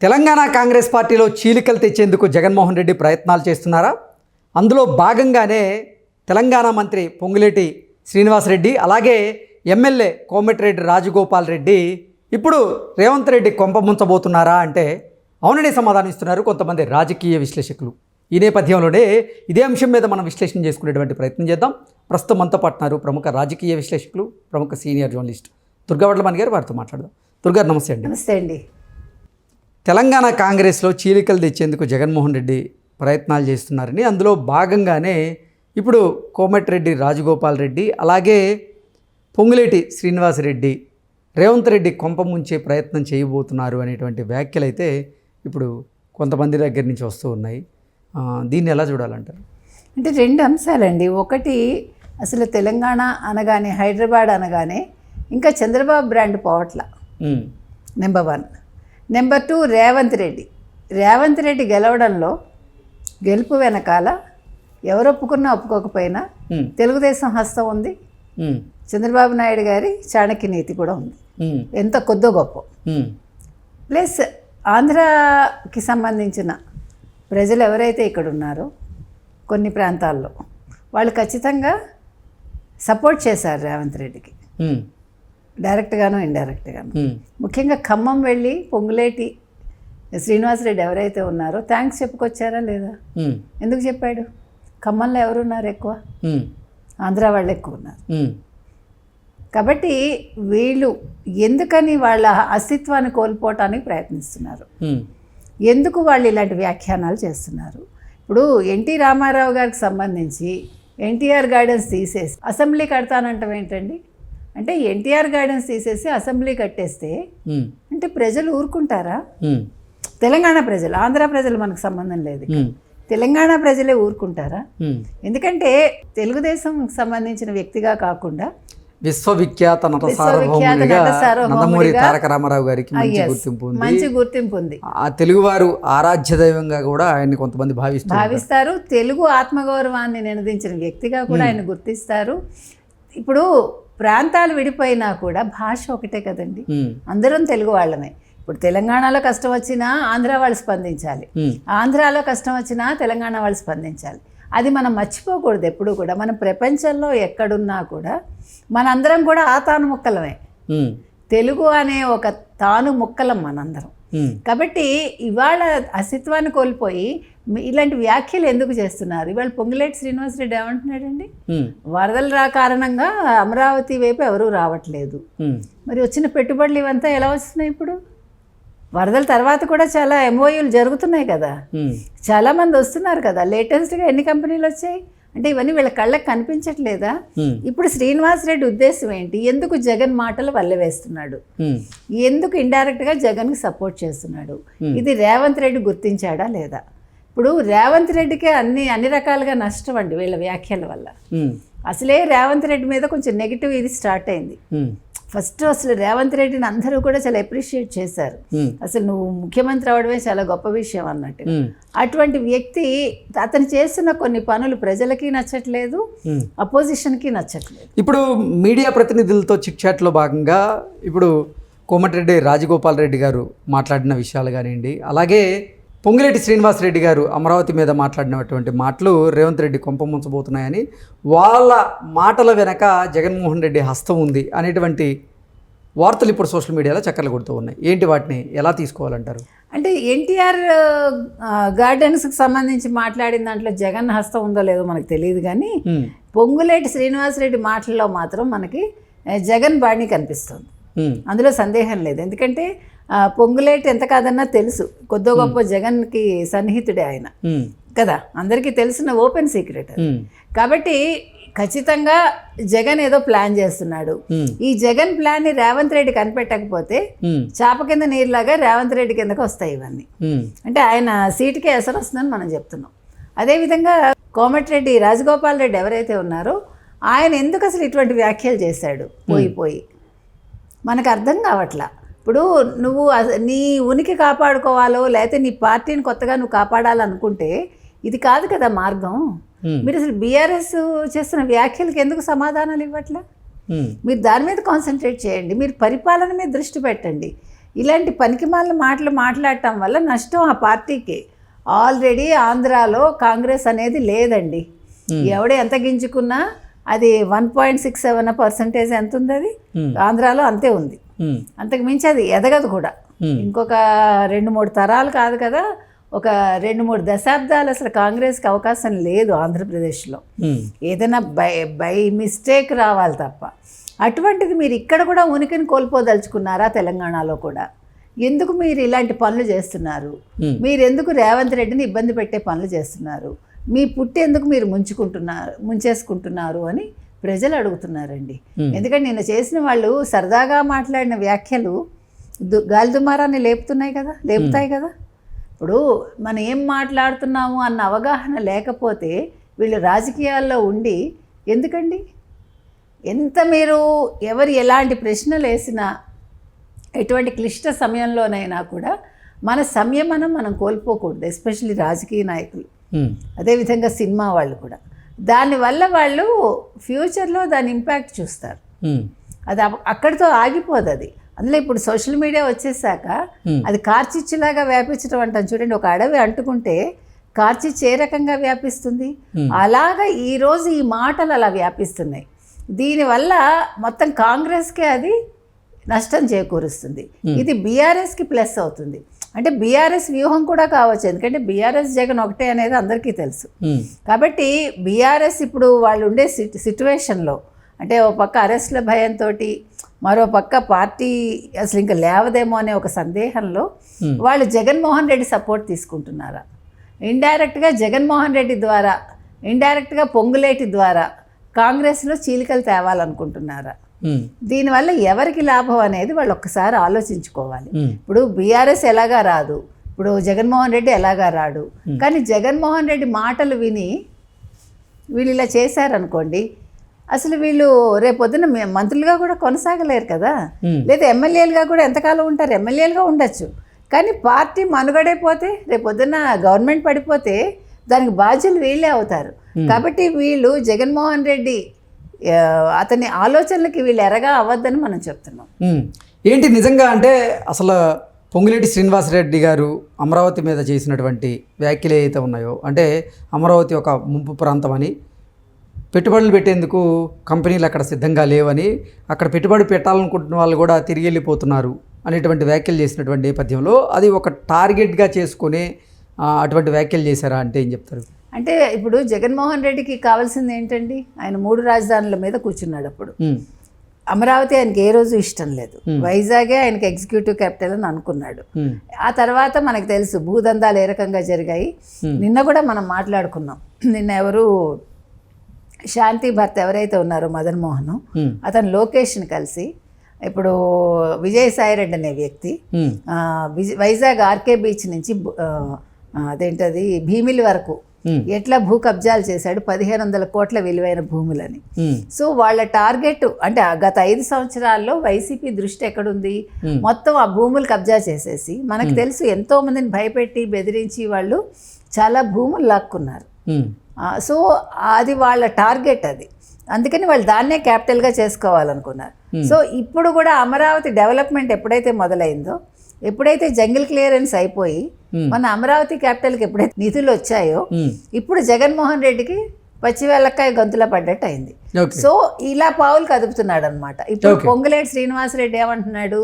తెలంగాణ కాంగ్రెస్ పార్టీలో చీలికలు తెచ్చేందుకు జగన్మోహన్ రెడ్డి ప్రయత్నాలు చేస్తున్నారా? అందులో భాగంగానే తెలంగాణ మంత్రి పొంగులేటి శ్రీనివాసరెడ్డి అలాగే ఎమ్మెల్యే కోమటిరెడ్డి రాజగోపాల్ రెడ్డి ఇప్పుడు రేవంత్ రెడ్డి కొంప ముంచబోతున్నారా అంటే అవుననే సమాధానం ఇస్తున్నారు కొంతమంది రాజకీయ విశ్లేషకులు. ఈ నేపథ్యంలోనే ఇదే అంశం మీద మనం విశ్లేషణ చేసుకునేటువంటి ప్రయత్నం చేద్దాం. ప్రస్తుతం మనతో పాటున్నారు ప్రముఖ రాజకీయ విశ్లేషకులు, ప్రముఖ సీనియర్ జర్నలిస్ట్ దుర్గా వడ్లమణి గారు. వారితో మాట్లాడదాం. దుర్గా, నమస్తే అండి. నమస్తే అండి. తెలంగాణ కాంగ్రెస్లో చీలికలు తెచ్చేందుకు జగన్మోహన్ రెడ్డి ప్రయత్నాలు చేస్తున్నారని, అందులో భాగంగానే ఇప్పుడు కోమటిరెడ్డి రాజగోపాల్ రెడ్డి అలాగే పొంగులేటి శ్రీనివాసరెడ్డి రేవంత్ రెడ్డి కొంప ముంచే ప్రయత్నం చేయబోతున్నారు అనేటువంటి వ్యాఖ్యలు అయితే ఇప్పుడు కొంతమంది దగ్గర నుంచి వస్తూ ఉన్నాయి. దీన్ని ఎలా చూడాలంటారు? అంటే రెండు అంశాలండి. ఒకటి, అసలు తెలంగాణ అనగానే, హైదరాబాద్ అనగానే ఇంకా చంద్రబాబు బ్రాండ్ పోవట్ల, నెంబర్ 1. నెంబర్ 2, రేవంత్ రెడ్డి గెలవడంలో, గెలుపు వెనకాల ఎవరు ఒప్పుకున్నా ఒప్పుకోకపోయినా తెలుగుదేశం హస్తం ఉంది, చంద్రబాబు నాయుడు గారి చాణక్య నీతి కూడా ఉంది, ఎంత కొద్దో గొప్ప. ప్లస్ ఆంధ్రాకి సంబంధించిన ప్రజలు ఎవరైతే ఇక్కడ ఉన్నారో కొన్ని ప్రాంతాల్లో వాళ్ళు ఖచ్చితంగా సపోర్ట్ చేశారు రేవంత్ రెడ్డికి, డైరెక్ట్గాను ఇండైరెక్ట్గాను. ముఖ్యంగా ఖమ్మం వెళ్ళి పొంగులేటి శ్రీనివాసరెడ్డి ఎవరైతే ఉన్నారో థ్యాంక్స్ చెప్పుకొచ్చారా లేదా? ఎందుకు చెప్పాడు? ఖమ్మంలో ఎవరున్నారు ఎక్కువ? ఆంధ్ర వాళ్ళు ఎక్కువ ఉన్నారు. కాబట్టి వీళ్ళు ఎందుకని వాళ్ళ అస్తిత్వాన్ని కోల్పోవటానికి ప్రయత్నిస్తున్నారు, ఎందుకు వాళ్ళు ఇలాంటి వ్యాఖ్యానాలు చేస్తున్నారు? ఇప్పుడు ఎన్టీ రామారావు గారికి సంబంధించి ఎన్టీఆర్ గార్డెన్స్ తీసేసి అసెంబ్లీ కడతానంటాం ఏంటండి? అంటే ఎన్టీఆర్ గార్డెన్స్ తీసేసి అసెంబ్లీ కట్టేస్తే అంటే ప్రజలు ఊరుకుంటారా? తెలంగాణ ప్రజలు, ఆంధ్ర ప్రజలు మనకు సంబంధం లేదు, తెలంగాణ ప్రజలే ఊరుకుంటారా? ఎందుకంటే తెలుగుదేశం సంబంధించిన వ్యక్తిగా కాకుండా విశ్వవిఖ్యాత నందమూరి తారక రామారావు గారికి మంచి గుర్తింపు ఉంది. ఆ తెలుగువారు ఆరాధ్య దైవంగా కూడా ఆయన్ని కొంతమంది భావిస్తారు. తెలుగు ఆత్మగౌరవాన్ని నినదించిన వ్యక్తిగా కూడా ఆయన గుర్తిస్తారు. ఇప్పుడు ప్రాంతాలు విడిపోయినా కూడా భాష ఒకటే కదండి, అందరం తెలుగు వాళ్ళమే. ఇప్పుడు తెలంగాణలో కష్టం వచ్చినా ఆంధ్ర వాళ్ళు స్పందించాలి, ఆంధ్రాలో కష్టం వచ్చినా తెలంగాణ వాళ్ళు స్పందించాలి. అది మనం మర్చిపోకూడదు ఎప్పుడు కూడా. మనం ప్రపంచంలో ఎక్కడున్నా కూడా మనందరం కూడా ఆ తాను ముక్కలమే, తెలుగు అనే ఒక తాను ముక్కలం మనందరం. కాబట్టి ఇవాళ అస్తిత్వాన్ని కోల్పోయి ఇలాంటి వ్యాఖ్యలు ఎందుకు చేస్తున్నారు? ఇవాళ పొంగులేటి శ్రీనివాసరెడ్డి ఏమంటున్నాడండి, వరదల కారణంగా అమరావతి వైపు ఎవరూ రావట్లేదు, మరి వచ్చిన పెట్టుబడులు ఇవంతా ఎలా వస్తున్నాయి? ఇప్పుడు వరదల తర్వాత కూడా చాలా ఎంఓయూలు జరుగుతున్నాయి కదా, చాలామంది వస్తున్నారు కదా. లేటెస్ట్గా ఎన్ని కంపెనీలు వచ్చాయి? అంటే ఇవన్నీ వీళ్ళ కళ్ళకి కనిపించట్లేదా? ఇప్పుడు శ్రీనివాసరెడ్డి ఉద్దేశం ఏంటి? ఎందుకు జగన్ మాటలు వల్లవేస్తున్నాడు? ఎందుకు ఇండైరెక్ట్గా జగన్కి సపోర్ట్ చేస్తున్నాడు? ఇది రేవంత్ రెడ్డి గుర్తించాడా లేదా? ఇప్పుడు రేవంత్ రెడ్డికే అన్ని రకాలుగా నష్టం అండి వీళ్ళ వ్యాఖ్యల వల్ల. అసలే రేవంత్ రెడ్డి మీద కొంచెం నెగిటివ్ ఇది స్టార్ట్ అయింది. ఫస్ట్ అసలు రేవంత్ రెడ్డిని అందరూ కూడా చాలా అప్రిషియేట్ చేశారు, అసలు నువ్వు ముఖ్యమంత్రి అవడమే చాలా గొప్ప విషయం అన్నట్టు. అటువంటి వ్యక్తి అతను చేస్తున్న కొన్ని పనులు ప్రజలకి నచ్చట్లేదు, అపోజిషన్కి నచ్చట్లేదు. ఇప్పుడు మీడియా ప్రతినిధులతో చిట్ చాట్లో భాగంగా ఇప్పుడు కోమటిరెడ్డి రాజగోపాల్ రెడ్డి గారు మాట్లాడిన విషయాలు కానివ్వండి, అలాగే పొంగులేటి శ్రీనివాసరెడ్డి గారు అమరావతి మీద మాట్లాడినటువంటి మాటలు రేవంత్ రెడ్డి కొంప ముంచబోతున్నాయని, వాళ్ళ మాటల వెనక జగన్మోహన్ రెడ్డి హస్తం ఉంది అనేటువంటి వార్తలు ఇప్పుడు సోషల్ మీడియాలో చక్కర్లు కొడుతూ ఉన్నాయి. ఏంటి, వాటిని ఎలా తీసుకోవాలంటారు? అంటే ఎన్టీఆర్ గార్డెన్స్కి సంబంధించి మాట్లాడిన దాంట్లో జగన్ హస్తం ఉందో లేదో మనకు తెలియదు, కానీ పొంగులేటి శ్రీనివాసరెడ్డి మాటల్లో మాత్రం మనకి జగన్ బాణి కనిపిస్తుంది, అందులో సందేహం లేదు. ఎందుకంటే పొంగులేటి ఎంత కాదన్నా తెలుసు, కొద్దో గొప్ప జగన్కి సన్నిహితుడే ఆయన కదా, అందరికీ తెలిసిన ఓపెన్ సీక్రెట్. కాబట్టి ఖచ్చితంగా జగన్ ఏదో ప్లాన్ చేస్తున్నాడు. ఈ జగన్ ప్లాన్ని రేవంత్ రెడ్డి కనిపెట్టకపోతే చాప కింద నీరులాగా రేవంత్ రెడ్డి కిందకి వస్తాయి ఇవన్నీ. అంటే ఆయన సీటుకే ఎసరు వస్తుందని మనం చెప్తున్నాం. అదేవిధంగా కోమటిరెడ్డి రాజగోపాల్ రెడ్డి ఎవరైతే ఉన్నారో ఆయన ఎందుకు అసలు ఇటువంటి వ్యాఖ్యలు చేశాడు పోయి మనకు అర్థం కావట్లా. ఇప్పుడు నువ్వు నీ ఉనికి కాపాడుకోవాలో లేకపోతే నీ పార్టీని కొత్తగా నువ్వు కాపాడాలనుకుంటే ఇది కాదు కదా మార్గం. మీరు అసలు బీఆర్ఎస్ చేస్తున్న వ్యాఖ్యలకు ఎందుకు సమాధానాలు ఇవ్వట్లా? మీరు దాని మీద కాన్సన్ట్రేట్ చేయండి, మీరు పరిపాలన మీద దృష్టి పెట్టండి. ఇలాంటి పనికిమాలిన మాటలు మాట్లాడటం వల్ల నష్టం ఆ పార్టీకి. ఆల్రెడీ ఆంధ్రాలో కాంగ్రెస్ అనేది లేదండి. ఎవడు ఎంత గింజుకున్నా అది 1.67% ఎంత ఉంది, అది ఆంధ్రాలో అంతే ఉంది. అంతకు మించి అది ఎదగదు కూడా. ఇంకొక 2-3 తరాలు కాదు కదా, ఒక 2-3 దశాబ్దాలు అసలు కాంగ్రెస్కి అవకాశం లేదు ఆంధ్రప్రదేశ్లో. ఏదైనా బై మిస్టేక్ రావాలి తప్ప. అటువంటిది మీరు ఇక్కడ కూడా ఉనికిని కోల్పోదలుచుకున్నారా? తెలంగాణలో కూడా ఎందుకు మీరు ఇలాంటి పనులు చేస్తున్నారు? మీరు ఎందుకు రేవంత్ రెడ్డిని ఇబ్బంది పెట్టే పనులు చేస్తున్నారు? మీ పుట్టి ఎందుకు మీరు ముంచేసుకుంటున్నారు అని ప్రజలు అడుగుతున్నారండి. ఎందుకంటే నిన్న చేసిన వాళ్ళు సరదాగా మాట్లాడిన వ్యాఖ్యలు గాలి దుమారాన్ని లేపుతాయి కదా. ఇప్పుడు మనం ఏం మాట్లాడుతున్నాము అన్న అవగాహన లేకపోతే వీళ్ళు రాజకీయాల్లో ఉండి ఎందుకండి? ఎంత మీరు ఎవరు ఎలాంటి ప్రశ్నలు వేసినా, ఎటువంటి క్లిష్ట సమయంలోనైనా కూడా మన సంయమనం మనం కోల్పోకూడదు. ఎస్పెషల్లీ రాజకీయ నాయకులు, అదేవిధంగా సినిమా వాళ్ళు కూడా. దానివల్ల వాళ్ళు ఫ్యూచర్లో దాని ఇంపాక్ట్ చూస్తారు. అది అక్కడితో ఆగిపోదు. అది అందులో ఇప్పుడు సోషల్ మీడియా వచ్చేసాక అది కార్చిచ్చులాగా వ్యాపించడం అంటాం చూడండి. ఒక అడవి అంటుకుంటే కార్చిచ్చు ఏ రకంగా వ్యాపిస్తుంది, అలాగా ఈరోజు ఈ మాటలు అలా వ్యాపిస్తున్నాయి. దీనివల్ల మొత్తం కాంగ్రెస్కే అది నష్టం చేకూరుస్తుంది. ఇది బీఆర్ఎస్కి ప్లస్ అవుతుంది. అంటే బీఆర్ఎస్ వ్యూహం కూడా కావచ్చు, ఎందుకంటే బీఆర్ఎస్ జగన్ ఒకటే అనేది అందరికీ తెలుసు. కాబట్టి బీఆర్ఎస్ ఇప్పుడు వాళ్ళు ఉండే సిచ్యువేషన్లో, అంటే ఒక పక్క అరెస్ట్ల భయంతో, మరో పక్క పార్టీ అసలు ఇంకా లేవదేమో అనే ఒక సందేహంలో వాళ్ళు జగన్మోహన్ రెడ్డి సపోర్ట్ తీసుకుంటున్నారా? ఇండైరెక్ట్గా జగన్మోహన్ రెడ్డి ద్వారా, ఇండైరెక్ట్గా పొంగులేటి ద్వారా కాంగ్రెస్లో చీలికలు తేవాలనుకుంటున్నారా? దీనివల్ల ఎవరికి లాభం అనేది వాళ్ళు ఒక్కసారి ఆలోచించుకోవాలి. ఇప్పుడు బీఆర్ఎస్ ఎలాగా రాదు, ఇప్పుడు జగన్మోహన్ రెడ్డి ఎలాగా రాడు. కానీ జగన్మోహన్ రెడ్డి మాటలు విని వీళ్ళు ఇలా చేశారనుకోండి, అసలు వీళ్ళు రేపొద్దున మంత్రులుగా కూడా కొనసాగలేరు కదా, లేదా ఎమ్మెల్యేలుగా కూడా ఎంతకాలం ఉంటారు? ఎమ్మెల్యేలుగా ఉండొచ్చు, కానీ పార్టీ మనుగడైపోతే, రేపొద్దున గవర్నమెంట్ పడిపోతే దానికి బాధ్యులు వీళ్ళే అవుతారు. కాబట్టి వీళ్ళు జగన్మోహన్ రెడ్డి అతని ఆలోచనలకి వీళ్ళు ఎరగా అవ్వద్దని మనం చెప్తున్నాం. ఏంటి నిజంగా అంటే అసలు పొంగులేటి శ్రీనివాసరెడ్డి గారు అమరావతి మీద చేసినటువంటి వ్యాఖ్యలు ఏవైతే ఉన్నాయో, అంటే అమరావతి ఒక ముంపు ప్రాంతం అని, పెట్టుబడులు పెట్టేందుకు కంపెనీలు అక్కడ సిద్ధంగా లేవని, అక్కడ పెట్టుబడి పెట్టాలనుకుంటున్న వాళ్ళు కూడా తిరిగి వెళ్ళిపోతున్నారు అనేటువంటి వ్యాఖ్యలు చేసినటువంటి నేపథ్యంలో అది ఒక టార్గెట్గా చేసుకుని అటువంటి వ్యాఖ్యలు చేశారా అంటే ఏం చెప్తారు? అంటే ఇప్పుడు జగన్మోహన్ రెడ్డికి కావాల్సింది ఏంటండి? ఆయన 3 రాజధానుల మీద కూర్చున్నాడు. అప్పుడు అమరావతి ఆయనకి ఏ రోజు ఇష్టం లేదు, వైజాగే ఆయనకి ఎగ్జిక్యూటివ్ క్యాపిటల్ అని అనుకున్నాడు. ఆ తర్వాత మనకు తెలుసు భూదందాలు ఏ రకంగా జరిగాయి. నిన్న కూడా మనం మాట్లాడుకున్నాం. నిన్న ఎవరు శాంతి భర్త ఎవరైతే ఉన్నారో మదన్ మోహన్, అతను లోకేష్ని కలిసి ఇప్పుడు విజయసాయిరెడ్డి అనే వ్యక్తి వైజాగ్ ఆర్కే బీచ్ నుంచి అదేంటది భీమిలి వరకు ఎట్లా భూ కబ్జాలు చేశాడు, 1500 కోట్ల విలువైన భూములని. సో వాళ్ళ టార్గెట్ అంటే గత 5 సంవత్సరాల్లో వైసీపీ దృష్టి ఎక్కడుంది? మొత్తం ఆ భూములు కబ్జా చేసేసి, మనకు తెలుసు ఎంతో మందిని భయపెట్టి బెదిరించి వాళ్ళు చాలా భూములు లాక్కున్నారు. సో అది వాళ్ళ టార్గెట్. అది అందుకని వాళ్ళు దాన్నే క్యాపిటల్గా చేసుకోవాలనుకున్నారు. సో ఇప్పుడు కూడా అమరావతి డెవలప్మెంట్ ఎప్పుడైతే మొదలైందో, ఎప్పుడైతే జంగిల్ క్లియరెన్స్ అయిపోయి మన అమరావతి క్యాపిటల్కి ఎప్పుడైతే నిధులు వచ్చాయో, ఇప్పుడు జగన్మోహన్ రెడ్డికి పచ్చివెల్లకాయ గొంతులో పడ్డట్టు అయింది. సో ఇలా పావులు కదుపుతున్నాడు అనమాట. ఇప్పుడు పొంగులేటి శ్రీనివాసరెడ్డి ఏమంటున్నాడు?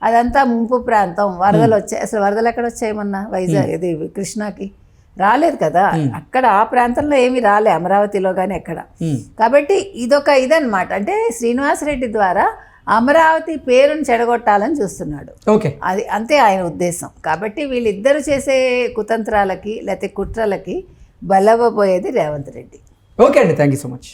అదంతా ముంపు ప్రాంతం, వరదలు వచ్చాయి. అసలు వరదలు ఎక్కడ వచ్చాయి? మొన్న వైజాగ్ ఇది కృష్ణాకి రాలేదు కదా, అక్కడ ఆ ప్రాంతంలో ఏమీ రాలే, అమరావతిలో కానీ ఎక్కడ. కాబట్టి ఇదనమాట. అంటే శ్రీనివాసరెడ్డి ద్వారా అమరావతి పేరును చెడగొట్టాలని చూస్తున్నాడు. అది అంతే ఆయన ఉద్దేశం. కాబట్టి వీళ్ళిద్దరూ చేసే కుతంత్రాలకి లేకపోతే కుట్రలకి బలవ్వబోయేది రేవంత్ రెడ్డి. ఓకే అండి, థ్యాంక్ యూ సో మచ్.